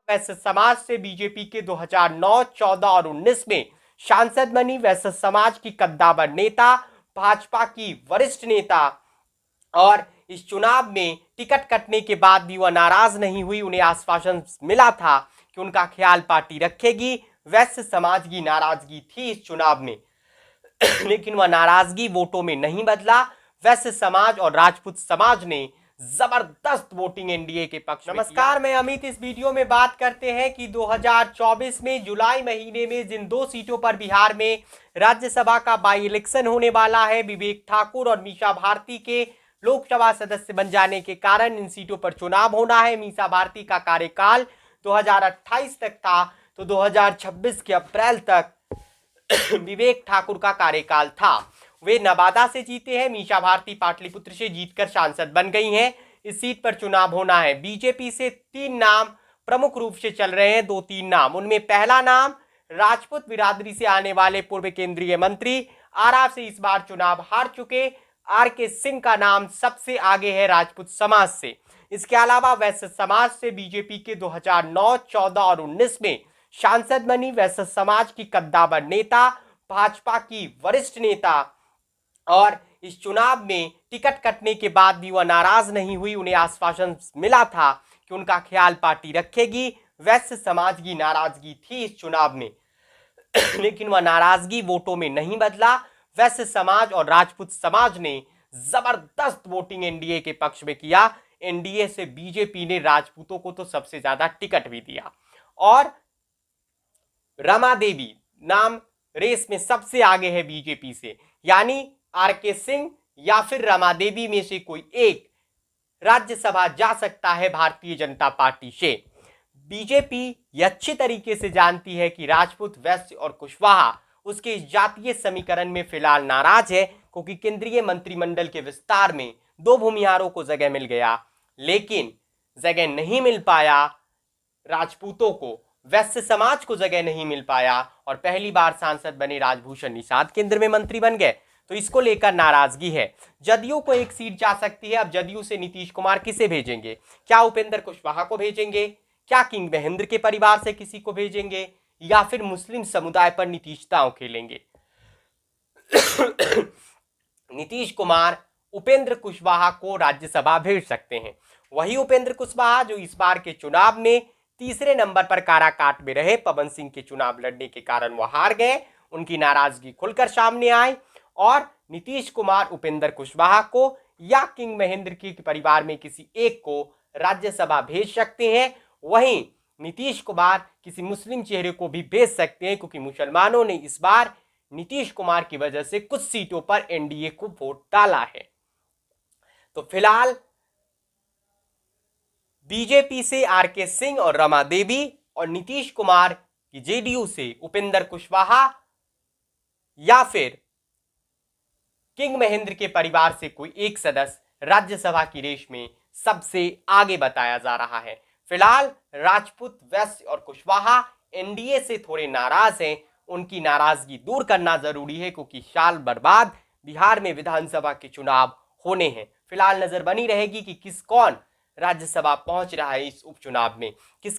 वैश्य समाज से बीजेपी के 2009, 14 और 19 में सांसद बनी। वैश्य समाज की कद्दावर नेता, भाजपा की वरिष्ठ नेता, और इस चुनाव में टिकट कटने के बाद भी वह नाराज नहीं हुई। उन्हें आश्वासन मिला था कि उनका ख्याल पार्टी रखेगी। वैश्य समाज की नाराजगी थी इस चुनाव में लेकिन वह नाराजगी वोटों में नहीं बदला। वैश्य समाज और राजपूत समाज ने जबरदस्त वोटिंग एनडीए के पक्ष में। नमस्कार, मैं अमित। इस वीडियो में बात करते हैं कि 2024 में जुलाई महीने में जिन 2 सीटों पर बिहार में राज्यसभा का बाई इलेक्शन होने वाला है, विवेक ठाकुर और मीसा भारती के लोकसभा सदस्य बन जाने के कारण इन सीटों पर चुनाव होना है। मीसा भारती का कार्यकाल 2028 तक था, तो 2026 के अप्रैल तक विवेक ठाकुर का कार्यकाल था। वे नवादा से जीते हैं। मीसा भारती पाटलिपुत्र से जीतकर सांसद बन गई हैं। इस सीट पर चुनाव होना है। बीजेपी से 3 नाम प्रमुख रूप से चल रहे हैं, 2-3 नाम। उनमें पहला नाम राजपूत बिरादरी से आने वाले पूर्व केंद्रीय मंत्री, आरा से इस बार चुनाव हार चुके आर.के. सिंह का नाम सबसे आगे है राजपूत समाज से। इसके अलावा वैश्य समाज से बीजेपी के 2009, 14 और 19 में सांसद बनी। वैश्य समाज की कद्दावर नेता, भाजपा की वरिष्ठ नेता, और इस चुनाव में टिकट कटने के बाद भी वह नाराज नहीं हुई। उन्हें आश्वासन मिला था कि उनका ख्याल पार्टी रखेगी। वैश्य समाज की नाराजगी थी इस चुनाव में लेकिन वह नाराजगी वोटों में नहीं बदला। वैश्य समाज और राजपूत समाज ने जबरदस्त वोटिंग एनडीए के पक्ष में किया। एनडीए से बीजेपी ने राजपूतों को तो सबसे ज्यादा टिकट भी दिया, और रमा देवी नाम रेस में सबसे आगे है बीजेपी से, यानी आर.के. सिंह या फिर रमा देवी में से कोई एक राज्यसभा जा सकता है भारतीय जनता पार्टी से। बीजेपी ये अच्छी तरीके से जानती है कि राजपूत, वैश्य और कुशवाहा उसके इस जातीय समीकरण में फिलहाल नाराज है, क्योंकि केंद्रीय मंत्रिमंडल के विस्तार में 2 भूमिहारों को जगह मिल गया, लेकिन जगह नहीं मिल पाया राजपूतों को, वैश्य समाज को जगह नहीं मिल पाया, और पहली बार सांसद बने राजभूषण निषाद केंद्र में मंत्री बन गए, तो इसको लेकर नाराजगी है। जदयू को 1 सीट जा सकती है। अब जदयू से नीतीश कुमार किसे भेजेंगे? क्या उपेंद्र कुशवाहा को भेजेंगे? क्या किंग महेंद्र के परिवार से किसी को भेजेंगे? या फिर मुस्लिम समुदाय पर नीतीश दांव खेलेंगे? नीतीश कुमार उपेंद्र कुशवाहा को राज्यसभा भेज सकते हैं। वही उपेंद्र कुशवाहा जो इस बार के चुनाव में तीसरे नंबर पर काराकाट में रहे। पवन सिंह के चुनाव लड़ने के कारण वह हार गए। उनकी नाराजगी खुलकर सामने आई, और नीतीश कुमार उपेंद्र कुशवाहा को या किंग महेंद्र के परिवार में किसी एक को राज्यसभा भेज सकते हैं। वहीं नीतीश कुमार किसी मुस्लिम चेहरे को भी भेज सकते हैं, क्योंकि मुसलमानों ने इस बार नीतीश कुमार की वजह से कुछ सीटों पर एनडीए को वोट डाला है। तो फिलहाल बीजेपी से आर.के. सिंह और रमा देवी, और नीतीश कुमार की जेडीयू से उपेंद्र कुशवाहा या फिर किंग महेंद्र के परिवार से कोई एक सदस्य राज्यसभा की रेस में सबसे आगे बताया जा रहा है। फिलहाल राजपूत, वैश्य और कुशवाहा एनडीए से थोड़े नाराज हैं। उनकी नाराजगी दूर करना जरूरी है, क्योंकि साल बर्बाद बिहार में विधानसभा के चुनाव होने हैं। फिलहाल नजर बनी रहेगी कि कौन राज्यसभा पहुंच रहा है इस उपचुनाव में, किस